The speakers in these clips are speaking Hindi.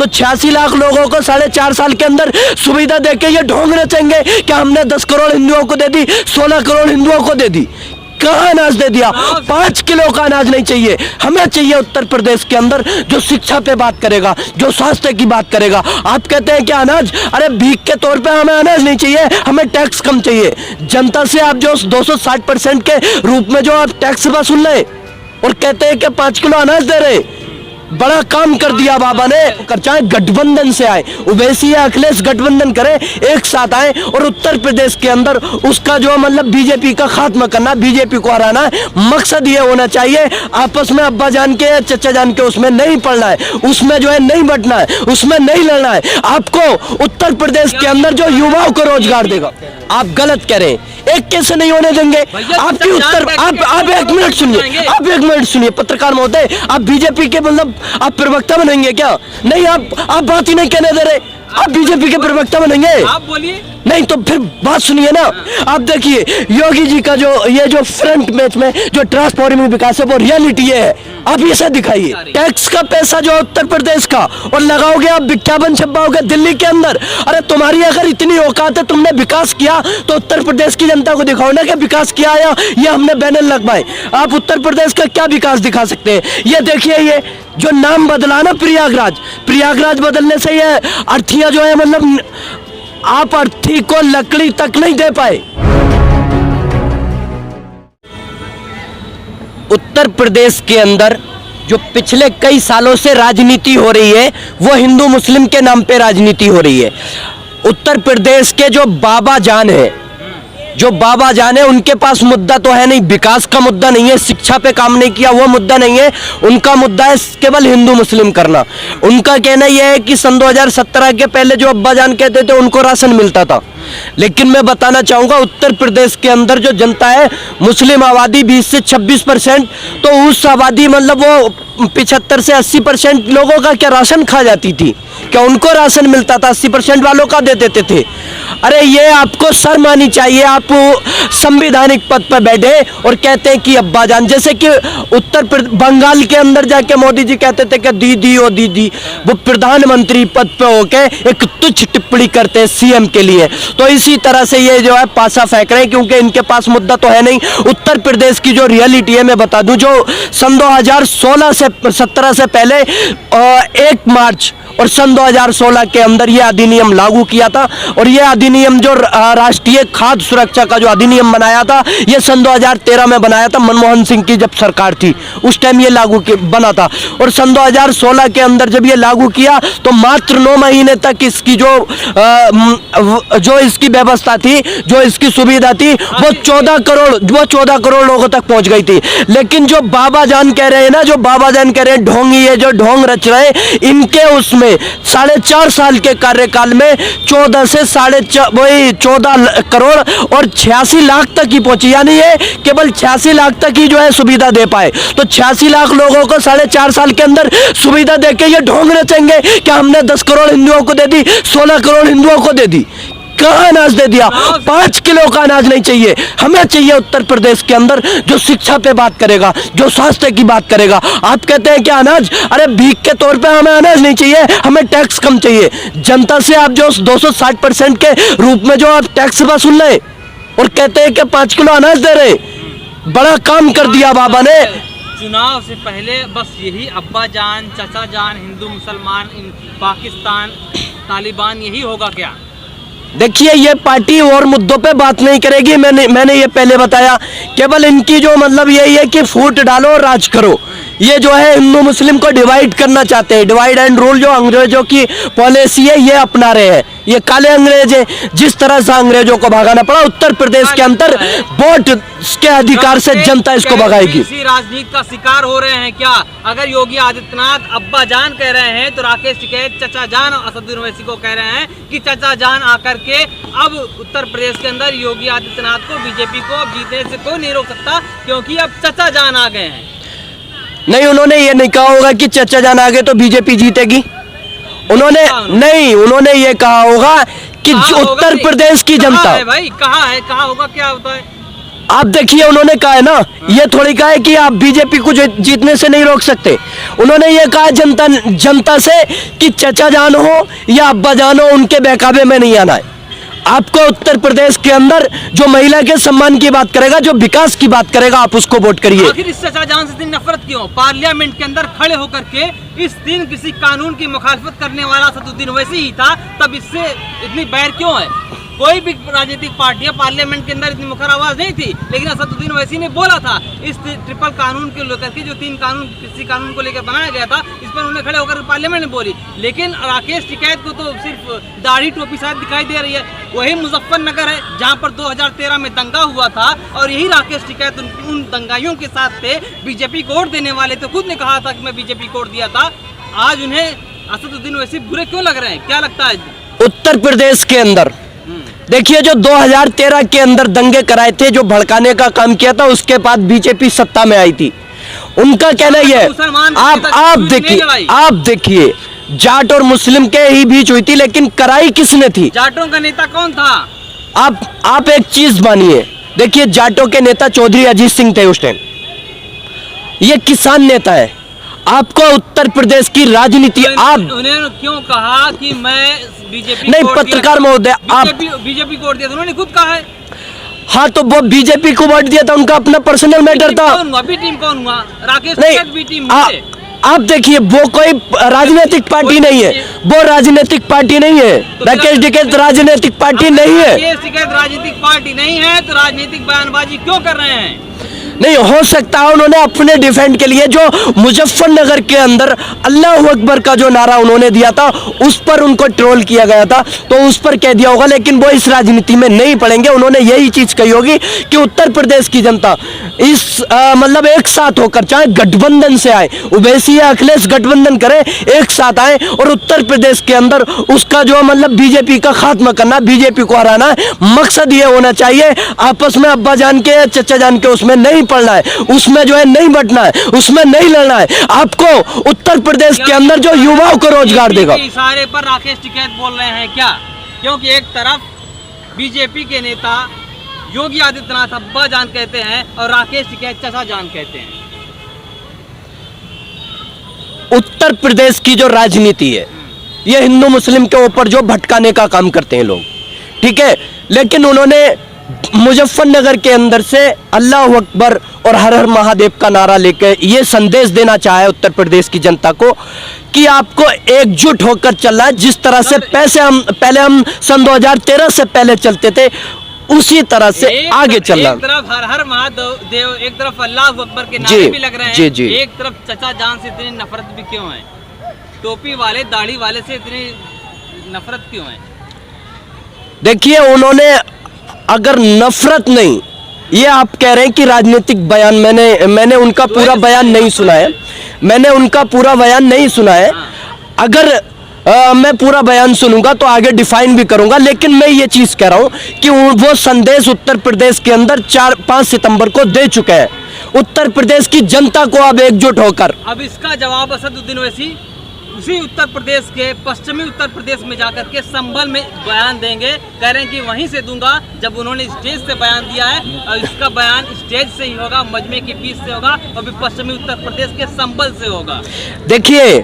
तो 86 लाख लोगों को 4.5 साल के अंदर सुविधा देके ये ढोंग रचेंगे कि हमने 10 करोड़ हिंदुओं को दे दी, 16 करोड़ हिंदुओं को दे दी। कहाँ अनाज दे दिया? 5 किलो का अनाज नहीं चाहिए। हमें चाहिए उत्तर प्रदेश के अंदर जो शिक्षा पे बात करेगा, जो स्वास्थ्य की बात करेगा। आप कहते हैं कि अनाज, अरे भीख के तौर पे हमें अनाज नहीं चाहिए, हमें टैक्स कम चाहिए। जनता से आप जो 260% के रूप में जो आप टैक्स वसूल रहे और कहते हैं कि 5 किलो अनाज दे रहे, बड़ा काम कर दिया बाबा ने। चाहे गठबंधन से आए, ओवैसी या अखिलेश गठबंधन करे, एक साथ आए और उत्तर प्रदेश के अंदर उसका जो मतलब बीजेपी का खात्मा करना, बीजेपी को हराना है। मकसद ये होना चाहिए, आपस में अब्बा जान के चचा जान के उसमें नहीं पड़ना है, उसमें जो है नहीं बटना है, उसमें नहीं लड़ना है। आपको उत्तर प्रदेश के अंदर जो युवाओं को रोजगार देगा, आप गलत करें, एक कैसे नहीं होने देंगे। आपकी उत्तर आप 1 मिनट सुनिए, आप 1 मिनट सुनिए पत्रकार महोदय, आप बीजेपी के मतलब आप प्रवक्ता बनेंगे क्या? नहीं, आप बात ही नहीं कहने दे रहे, आप बीजेपी के प्रवक्ता बनेंगे? आप बोलिए। नहीं तो फिर बात सुनिए ना। आप देखिए योगी जी का जो फ्रंट मैच में जो ट्रांसफॉर्मिंग विकास है वो रियलिटी है, आप इसे दिखाइए। टैक्स का पैसा जो उत्तर प्रदेश का और लगाओगे आप विज्ञापन छपाओगे दिल्ली के अंदर। अरे तुम्हारी अगर इतनी औकात है, तुमने विकास किया तो उत्तर प्रदेश की जनता को दिखाओ ना कि विकास किया है, ये हमने बैनर लगवाए। आप उत्तर प्रदेश का क्या विकास दिखा सकते हैं? ये देखिए, ये जो नाम बदला ना प्रयागराज बदलने से ये अर्थियां जो है मतलब आप अर्थी को लकड़ी तक नहीं दे पाए। उत्तर प्रदेश के अंदर जो पिछले कई सालों से राजनीति हो रही है वो हिंदू मुस्लिम के नाम पे राजनीति हो रही है। उत्तर प्रदेश के जो बाबा जान है उनके पास मुद्दा तो है नहीं, विकास का मुद्दा नहीं है, शिक्षा पे काम नहीं किया वो मुद्दा नहीं है, उनका मुद्दा है केवल हिंदू मुस्लिम करना। उनका कहना यह है कि सन 2017 के पहले जो अब्बा जान कहते थे उनको राशन मिलता था, लेकिन मैं बताना चाहूंगा उत्तर प्रदेश के अंदर जो जनता है मुस्लिम आबादी 20 से 26%, तो उस आबादी मतलब वो 75 से 80% लोगों का क्या राशन खा जाती थी? क्या उनको राशन मिलता था? 80% वालों का दे देते थे। अरे ये आपको शर्म आनी चाहिए। आप संवैधानिक पद पर बैठे और कहते हैं कि अब्बा जान, जैसे कि बंगाल के अंदर जाके मोदी जी कहते थे कि दीदी ओ दीदी, वो प्रधानमंत्री पद पे होके एक तुच्छ टिप्पणी करते हैं सीएम के लिए। तो इसी तरह से ये जो है पासा फेंक रहे हैं क्योंकि इनके पास मुद्दा तो है नहीं। उत्तर प्रदेश की जो रियलिटी है मैं बता दूं, जो सन 2016 से 17 से पहले 1 मार्च और सन 2016 के अंदर ये अधिनियम लागू किया था, और ये अधिनियम जो राष्ट्रीय खाद्य सुरक्षा का जो अधिनियम बनाया था ये सन 2013 में बनाया था, मनमोहन सिंह की जब सरकार थी उस टाइम ये बना था। और सन 2016 के अंदर जब ये लागू किया तो मात्र 9 महीने तक इसकी जो इसकी व्यवस्था थी, जो इसकी सुविधा थी, वो 14 करोड़ लोगों तक पहुंच गई थी। लेकिन जो बाबा जान कह रहे हैं ना, जो बाबा जान कह रहे हैं ढोंगी है, जो ढोंग रच रहे हैं, इनके उसमें 4.5 साल के कार्यकाल में 14 करोड़ और 86 लाख तक ही पहुंची, यानी ये केवल 86 लाख तक ही जो है सुविधा दे पाए। तो 86 लाख लोगों को 4.5 साल के अंदर सुविधा देके ये ढोंग रचेंगे कि हमने 10 करोड़ हिंदुओं को दे दी, 16 करोड़ हिंदुओं को दे दी। कहाँ अनाज दे दिया? 5 किलो का अनाज नहीं चाहिए। हमें चाहिए उत्तर प्रदेश के अंदर जो शिक्षा पे बात करेगा, जो स्वास्थ्य की बात करेगा। आप कहते हैं कि अनाज, अरे भीख के तौर पे हमें अनाज नहीं चाहिए, हमें टैक्स कम चाहिए। जनता से आप जो 260% के रूप में जो आप टैक्स वसूल रहे और कहते हैं कि 5 किलो अनाज दे रहे, बड़ा काम कर दिया बाबा ने। चुनाव से पहले बस यही अब्बा जान, चचा जान, हिंदू मुसलमान, पाकिस्तान, तालिबान, यही होगा क्या? देखिए ये पार्टी और मुद्दों पे बात नहीं करेगी, मैंने ये पहले बताया। केवल इनकी जो मतलब यही है कि फूट डालो और राज करो। ये जो है हिंदू मुस्लिम को डिवाइड करना चाहते हैं, डिवाइड एंड रूल जो अंग्रेजों की पॉलिसी है ये अपना रहे हैं। ये काले अंग्रेज है, जिस तरह से अंग्रेजों को भगाना पड़ा उत्तर प्रदेश के अंदर वोट के अधिकार से जनता इसको भगाएगी। इसी राजनीति का शिकार हो रहे हैं क्या? अगर योगी आदित्यनाथ अब्बा जान कह रहे हैं तो राकेश टिकैत चचा जान और असदुद्दीन ओवैसी को कह रहे हैं कि चचा जान आकर के अब उत्तर प्रदेश के अंदर योगी आदित्यनाथ को, बीजेपी को जीतने से कोई नहीं रोक सकता क्योंकि अब चचा जान आ गए हैं। नहीं, उन्होंने ये नहीं कहा होगा कि चचा जान आ गए तो बीजेपी जीतेगी। उन्होंने ये कहा होगा कि उत्तर प्रदेश की जनता है भाई, कहाँ है, कहाँ होगा, क्या होता है? आप देखिए उन्होंने कहा है ना, ये थोड़ी कहा है कि आप बीजेपी को जीतने से नहीं रोक सकते। उन्होंने ये कहा जनता से कि चचा जान हो या अब्बा जान हो, उनके बहकावे में नहीं आना है। आपको उत्तर प्रदेश के अंदर जो महिला के सम्मान की बात करेगा, जो विकास की बात करेगा, आप उसको वोट करिए। आखिर इस चचा जान से इतनी नफरत क्यों? पार्लियामेंट के अंदर खड़े होकर के इस दिन किसी कानून की मुखालफत करने वाला असदुद्दीन ओवैसी ही था, तब इससे इतनी बैर क्यों है? कोई भी राजनीतिक पार्टियां पार्लियामेंट के अंदर इतनी मुखर आवाज नहीं थी, लेकिन असदुद्दीन ओवैसी ने बोला था इस ट्रिपल कानून को लेकर के, जो 3 कानून किसी कानून को लेकर बनाया गया था, इस पर उन्होंने खड़े होकर पार्लियामेंट में बोली। लेकिन राकेश टिकैत को तो सिर्फ दाढ़ी टोपी शायद दिखाई दे रही है। वही मुजफ्फरनगर है जहां पर 2013 में दंगा हुआ था और यही राकेश टिकैत उन दंगाइयों के साथ थे। बीजेपी को वोट देने वाले तो खुद ने कहा था कि मैं बीजेपी को वोट दिया था। आज उन्हें असदुद्दीन ओवैसी बुरे क्यों लग रहे हैं? क्या लगता है? उत्तर प्रदेश के अंदर देखिए, जो 2013 के अंदर दंगे कराए थे, जो भड़काने का काम किया था, उसके बाद बीजेपी सत्ता में आई थी। उनका कहना यह है, आप देखिए जाट और मुस्लिम के ही बीच हुई थी, लेकिन कराई किसने थी? जाटों का नेता कौन था? आप एक चीज मानिए, देखिए जाटों के नेता चौधरी अजीत सिंह थे उस टाइम। ये किसान नेता है। आपको उत्तर प्रदेश की राजनीति, आप उन्होंने क्यों कहा कि मैं बीजेपी नहीं, पत्रकार महोदय, आप बीजेपी को वोट दिया? उन्होंने खुद कहा है। हाँ, तो वो बीजेपी को वोट दिया था, उनका अपना पर्सनल मैटर था। अभी टीम कौन हुआ? राकेश नहीं, भी टीम आप देखिए, वो कोई राजनीतिक पार्टी नहीं है, वो राजनीतिक पार्टी नहीं है। राकेश टिकैत राजनीतिक पार्टी नहीं है। राकेश टिकैत राजनीतिक पार्टी नहीं है तो राजनीतिक बयानबाजी क्यों कर रहे हैं? नहीं हो सकता है उन्होंने अपने डिफेंड के लिए, जो मुजफ्फरनगर के अंदर अल्लाह अकबर का जो नारा उन्होंने दिया था, उस पर उनको ट्रोल किया गया था, तो उस पर कह दिया होगा। लेकिन वो इस राजनीति में नहीं पड़ेंगे। उन्होंने यही चीज कही होगी कि उत्तर प्रदेश की जनता इस मतलब एक साथ होकर, चाहे गठबंधन से आए, ओवैसी या अखिलेश गठबंधन करे, एक साथ आए और उत्तर प्रदेश के अंदर उसका जो मतलब बीजेपी का खात्मा करना, बीजेपी को हराना है, मकसद ये होना चाहिए। आपस में अब्बा जान के चचा जान के उसमें नहीं पड़ना है, उसमें जो है नहीं बटना है, उसमें नहीं लड़ना है। आपको उत्तर प्रदेश के अंदर जो युवाओं को रोजगार देगा। इशारे पर राकेश टिकैत बोल रहे हैं क्या? क्योंकि एक तरफ बीजेपी के नेता योगी आदित्यनाथ अब्बा जान कहते हैं और राकेश टिकैत चचा जान कहते हैं। उत्तर प्रदेश की जो राजनीति है, ये हिंदू मुस्लिम के ऊपर जो भटकाने का काम करते हैं लोग, ठीक है। लेकिन उन्होंने मुजफ्फरनगर के अंदर से अल्लाह अकबर और हर हर महादेव का नारा लेकर ये संदेश देना चाहे उत्तर प्रदेश की जनता को कि आपको एकजुट होकर चलना है। जिस तरह से पहले हम सन 2013 से पहले चलते थे, उसी तरह से आगे चलना। एक तरफ हर हर महादेव, एक तरफ अल्लाह अकबर के नारे भी लग रहे हैं, जी। एक तरफ चचा जान से इतनी नफरत भी क्यों है? टोपी वाले, दाढ़ी वाले से इतनी नफरत क्यों है? देखिए, उन्होंने अगर नफरत नहीं, ये आप कह रहे हैं कि राजनीतिक बयान, मैंने उनका पूरा बयान नहीं सुना है, मैंने उनका पूरा बयान नहीं सुना है। अगर मैं पूरा बयान सुनूंगा तो आगे डिफाइन भी करूंगा, लेकिन मैं ये चीज कह रहा हूं कि वो संदेश उत्तर प्रदेश के अंदर 4-5 सितंबर को दे चुके हैं। उत्तर प्रदेश की जनता को अब एकजुट होकर, अब इसका जवाब असदुद्दीन ओवैसी उसी उत्तर प्रदेश के पश्चिमी उत्तर प्रदेश में जाकर के संभल में बयान देंगे। कह रहे हैं कि वहीं से दूंगा, जब उन्होंने स्टेज से बयान दिया है और इसका बयान स्टेज से ही होगा, मजमे के बीच से होगा और भी पश्चिमी उत्तर प्रदेश के संभल से होगा। देखिए,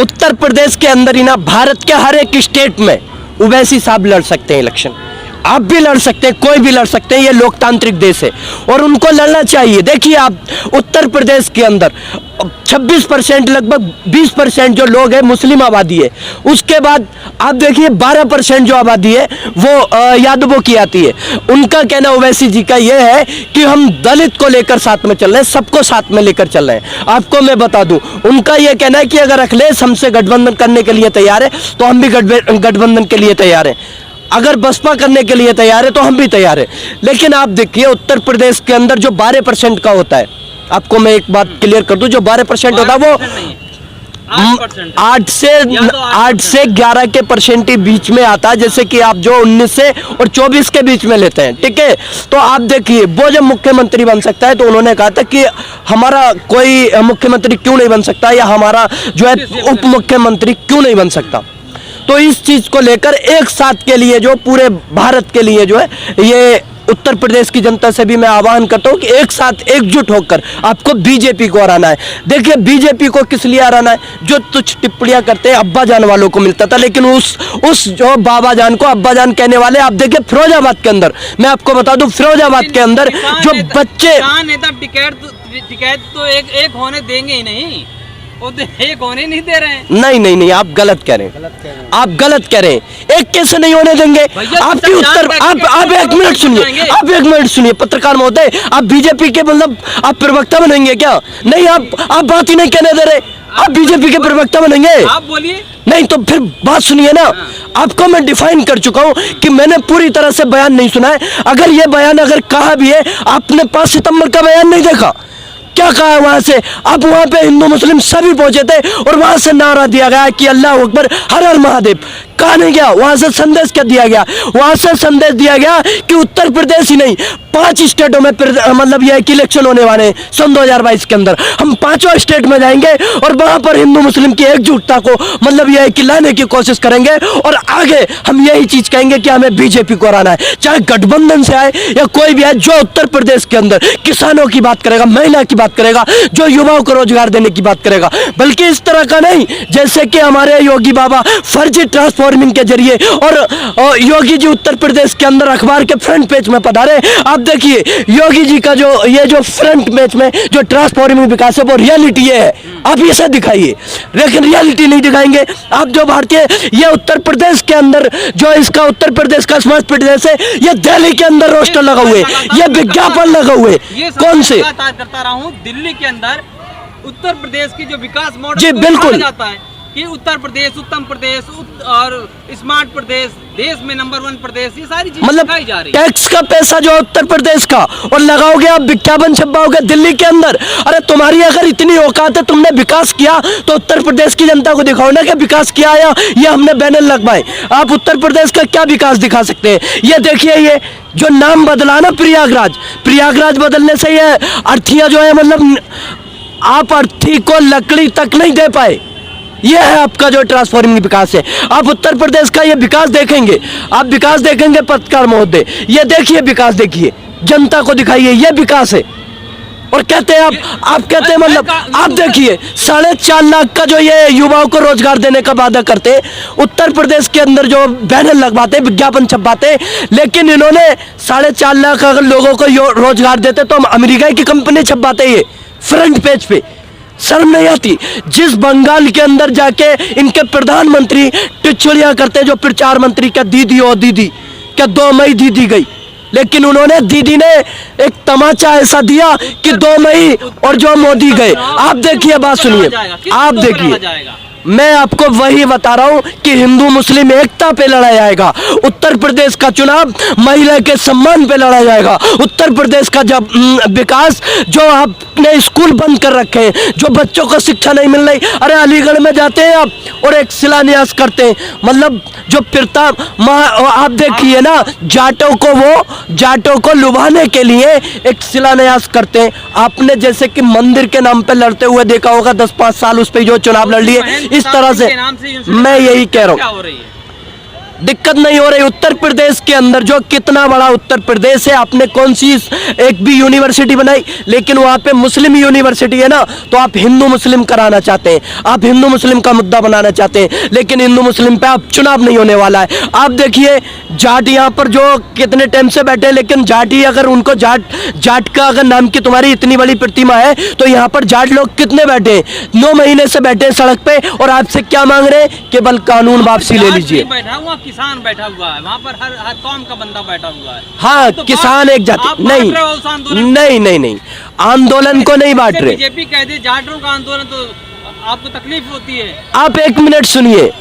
उत्तर प्रदेश के अंदर ही ना, भारत के हर एक स्टेट में ओवैसी साहब लड़ सकते हैं इलेक्शन। आप भी लड़ सकते हैं, कोई भी लड़ सकते हैं, ये लोकतांत्रिक देश है और उनको लड़ना चाहिए। देखिए, आप उत्तर प्रदेश के अंदर 26% लगभग 20% जो लोग हैं मुस्लिम आबादी है। उसके बाद आप देखिए 12% जो आबादी है वो यादवों की आती है। उनका कहना ओवैसी जी का ये है कि हम दलित को लेकर साथ में चल रहे हैं, सबको साथ में लेकर चल रहे हैं। आपको मैं बता दूं, उनका ये कहना है कि अगर अखिलेश हमसे गठबंधन करने के लिए तैयार है तो हम भी गठबंधन के लिए तैयार हैं। अगर बसपा करने के लिए तैयार है तो हम भी तैयार हैं। लेकिन आप देखिए, उत्तर प्रदेश के अंदर जो 12% का होता है, आपको मैं एक बात क्लियर कर दूं, जो 12% होता है वो 8 से 11 के परसेंट के बीच में आता है। जैसे कि आप जो 19 से और 24 के बीच में लेते हैं, ठीक है। तो आप देखिए, वो जब मुख्यमंत्री बन सकता है तो उन्होंने कहा था कि हमारा कोई मुख्यमंत्री क्यों नहीं बन सकता, या हमारा जो है उप मुख्यमंत्री क्यों नहीं बन सकता। तो इस चीज को लेकर एक साथ के लिए, जो पूरे भारत के लिए जो है ये उत्तर प्रदेश की जनता से भी मैं आह्वान करता हूं कि एक साथ एकजुट होकर आपको बीजेपी को हराना है। देखिए बीजेपी को किस लिए हराना है, जो तुच्छ टिप्पणियां करते हैं अब्बा जान वालों को मिलता था, लेकिन उस जो बाबा जान को अब्बा जान कहने वाले आप देखिए फिरोजाबाद के अंदर, मैं आपको बता दूं फिरोजाबाद के अंदर जो बच्चे नेता टिकट तो एक होने देंगे ही नहीं, वो तो एक होने नहीं दे रहे हैं। नहीं, आप गलत कह रहे हैं, आप गलत कह रहे हैं। एक कैसे नहीं होने देंगे आपकी उत्तर, आप एक मिनट सुनिए, आप एक मिनट सुनिए पत्रकार महोदय, आप बीजेपी के मतलब आप प्रवक्ता बनेंगे क्या? नहीं, आप बात ही नहीं कहने दे रहे, आप बीजेपी के प्रवक्ता बनेंगे? आप बोलिए। नहीं तो फिर बात सुनिए ना, आपको मैं डिफाइन कर चुका हूं कि मैंने पूरी तरह से बयान नहीं सुना है। अगर ये बयान अगर कहा भी है, आपने 5 सितंबर का बयान नहीं देखा, क्या कहा वहां से? अब वहां पे हिंदू मुस्लिम सभी पहुंचे थे और वहां से नारा दिया गया कि अल्लाह अकबर, हर हर महादेव। कहा नहीं गया, वहां से संदेश क्या दिया गया? वहां से संदेश दिया गया कि उत्तर प्रदेश ही नहीं 5 स्टेटों में मतलब यह इलेक्शन होने वाले हैं सन 2022 के अंदर। हम 5 स्टेट में जाएंगे और वहां पर हिंदू मुस्लिम की एकजुटता को मतलब यह कि लाने की कोशिश करेंगे और आगे हम यही चीज कहेंगे कि हमें बीजेपी को हराना है, चाहे गठबंधन से आए या कोई भी आए, जो उत्तर प्रदेश के अंदर किसानों की बात करेगा, महिला की बात करेगा, जो युवाओं को रोजगार देने की बात करेगा, बल्कि इस तरह का नहीं जैसे कि हमारे योगी बाबा फर्जी ट्रांसफॉर्मिंग के जरिए और योगी जी उत्तर प्रदेश के अंदर अखबार के फ्रंट पेज में पधारे। आप देखिए योगी जी का जो फ्रंट पेज में जो ट्रांसफॉर्मिंग विकास है वो रियलिटी है, आप इसे दिखाइए, लेकिन रियलिटी नहीं दिखाएंगे आप। जो भारतीय ये उत्तर प्रदेश के अंदर जो इसका उत्तर प्रदेश का स्मार्ट प्रदेश है, ये दिल्ली के अंदर रोस्टर लगा हुए, ये विज्ञापन लगा हुए, कौन से करता रहा हूँ दिल्ली के अंदर उत्तर प्रदेश की जो विकास मॉडल जी बिल्कुल जाता है कि उत्तर प्रदेश, उत्तम प्रदेश और स्मार्ट प्रदेश, देश में नंबर 1 प्रदेश, ये सारी चीजें मतलब दिखाई जा रही है। टैक्स का पैसा जो उत्तर प्रदेश का और लगाओगे आप विज्ञापन छपाओगे दिल्ली के अंदर। अरे तुम्हारी अगर इतनी औकात है, तुमने विकास किया तो उत्तर प्रदेश की जनता को दिखाओ ना कि विकास किया है, ये हमने बैनर लगवाए। आप उत्तर प्रदेश का क्या विकास दिखा सकते हैं? ये देखिए, ये जो नाम बदला ना प्रयागराज बदलने से ये अर्थियां जो है मतलब आप अर्थी को लकड़ी तक नहीं दे पाए। यह है आपका जो ट्रांसफॉर्मिंग विकास है। आप उत्तर प्रदेश का ये विकास देखेंगे, आप विकास देखेंगे पत्रकार महोदय, ये देखिए विकास, देखिए जनता को दिखाइए, ये विकास है। और कहते हैं आप कहते हैं मतलब आप देखिए 4.5 लाख का जो ये युवाओं को रोजगार देने का वादा करते, उत्तर प्रदेश के अंदर जो बैनर लगवाते, विज्ञापन छपवाते, लेकिन इन्होंने 4.5 लाख अगर लोगों को रोजगार देते तो हम अमेरिका की कंपनी छपवाते ये फ्रंट पेज पे। शर्म नहीं आती? जिस बंगाल के अंदर जाके इनके प्रधानमंत्री टिच्चड़ियां करते, जो प्रचार मंत्री क्या दीदी ओ दीदी, क्या 2 मई दीदी गई, लेकिन उन्होंने दीदी ने एक तमाचा ऐसा दिया कि 2 मई और जो मोदी गए। आप देखिए, बात सुनिए, आप देखिए, मैं आपको वही बता रहा हूं कि हिंदू मुस्लिम एकता पे लड़ा जाएगा। उत्तर प्रदेश का चुनाव महिला के सम्मान पे लड़ा जाएगा। उत्तर प्रदेश का जब विकास, जो आपने स्कूल बंद कर रखे हैं, जो बच्चों को शिक्षा नहीं मिल रही, अरे अलीगढ़ में जाते हैं आप और एक शिलान्यास करते हैं, मतलब जो आप देखिए ना, जाटों को लुभाने के लिए एक शिलान्यास करते हैं। आपने जैसे कि मंदिर के नाम पे लड़ते हुए देखा होगा 10-5 साल उस पे जो चुनाव लड़ लिए, इस तरह से मैं यही कह रहा हूँ, दिक्कत नहीं हो रही। उत्तर प्रदेश के अंदर जो कितना बड़ा उत्तर प्रदेश है, आपने कौन सी एक भी यूनिवर्सिटी बनाई, लेकिन वहां पे मुस्लिम यूनिवर्सिटी है ना, तो आप हिंदू मुस्लिम कराना चाहते हैं, आप हिंदू मुस्लिम का मुद्दा बनाना चाहते हैं, लेकिन हिंदू मुस्लिम पे आप चुनाव नहीं होने वाला है। आप देखिए जाट यहाँ पर जो कितने टाइम से बैठे, लेकिन जाटी अगर उनको जाट का अगर नाम की तुम्हारी इतनी बड़ी प्रतिमा है, तो यहाँ पर जाट लोग कितने बैठे, 9 महीने से बैठे सड़क पे और आपसे क्या मांग रहे हैं? केवल कानून वापसी ले लीजिए। किसान बैठा हुआ है वहाँ पर, हर कौम का बंदा बैठा हुआ है। हाँ, तो किसान एक जाति नहीं, आंदोलन को नहीं बांट रहे। बीजेपी कह दे जाटों का आंदोलन, तो आपको तकलीफ होती है। आप 1 मिनट सुनिए,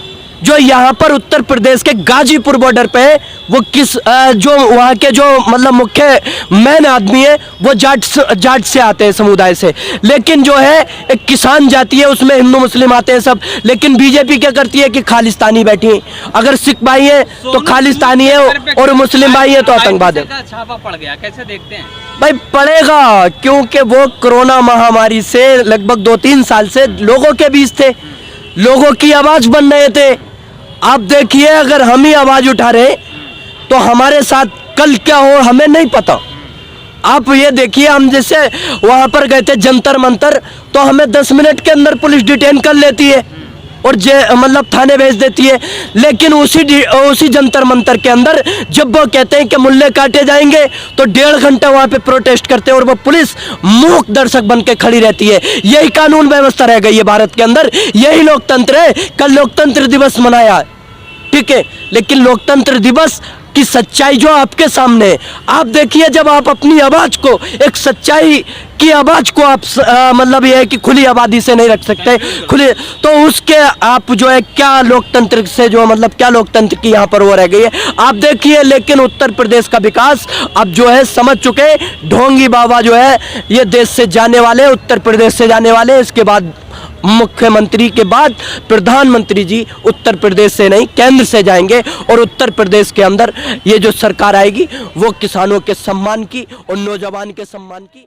जो यहाँ पर उत्तर प्रदेश के गाजीपुर बॉर्डर पे वो जो वहाँ के जो मतलब मुख्य मेन आदमी है, वो जाट से आते हैं, समुदाय से, लेकिन जो है एक किसान जाति है, उसमें हिंदू मुस्लिम आते हैं सब। लेकिन बीजेपी क्या करती है कि खालिस्तानी बैठी है, अगर सिख भाई है तो खालिस्तानी है और मुस्लिम भाई है तो आतंकवादी है। छापा पड़ गया, कैसे देखते हैं? भाई पड़ेगा, क्योंकि वो कोरोना महामारी से लगभग 2-3 साल से लोगों के बीच थे, लोगों की आवाज बन रहे थे। आप देखिए, अगर हम ही आवाज उठा रहे तो हमारे साथ कल क्या हो हमें नहीं पता। आप ये देखिए, हम जैसे वहां पर गए थे जंतर मंतर, तो हमें 10 मिनट के अंदर पुलिस डिटेन कर लेती है और मतलब थाने भेज देती है। लेकिन उसी जंतर मंतर के अंदर जब वो कहते हैं कि मुल्ले काटे जाएंगे, तो 1.5 घंटा वहां पे प्रोटेस्ट करते हैं और वो पुलिस मूक दर्शक बन के खड़ी रहती है। यही कानून व्यवस्था रह गई है भारत के अंदर, यही लोकतंत्र है। कल लोकतंत्र दिवस मनाया, ठीक है, लेकिन लोकतंत्र दिवस की सच्चाई जो आपके सामने है, आप देखिए, जब आप अपनी आवाज को, एक सच्चाई की आवाज को आप मतलब ये है कि खुली आबादी से नहीं रख सकते खुले, तो उसके आप जो है क्या लोकतंत्र से जो मतलब क्या लोकतंत्र की यहाँ पर वो रह गई है आप देखिए। लेकिन उत्तर प्रदेश का विकास अब जो है समझ चुके, ढोंगी बाबा जो है ये देश से जाने वाले, उत्तर प्रदेश से जाने वाले, इसके बाद मुख्यमंत्री के बाद प्रधानमंत्री जी उत्तर प्रदेश से नहीं केंद्र से जाएंगे और उत्तर प्रदेश के अंदर ये जो सरकार आएगी वो किसानों के सम्मान की और नौजवान के सम्मान की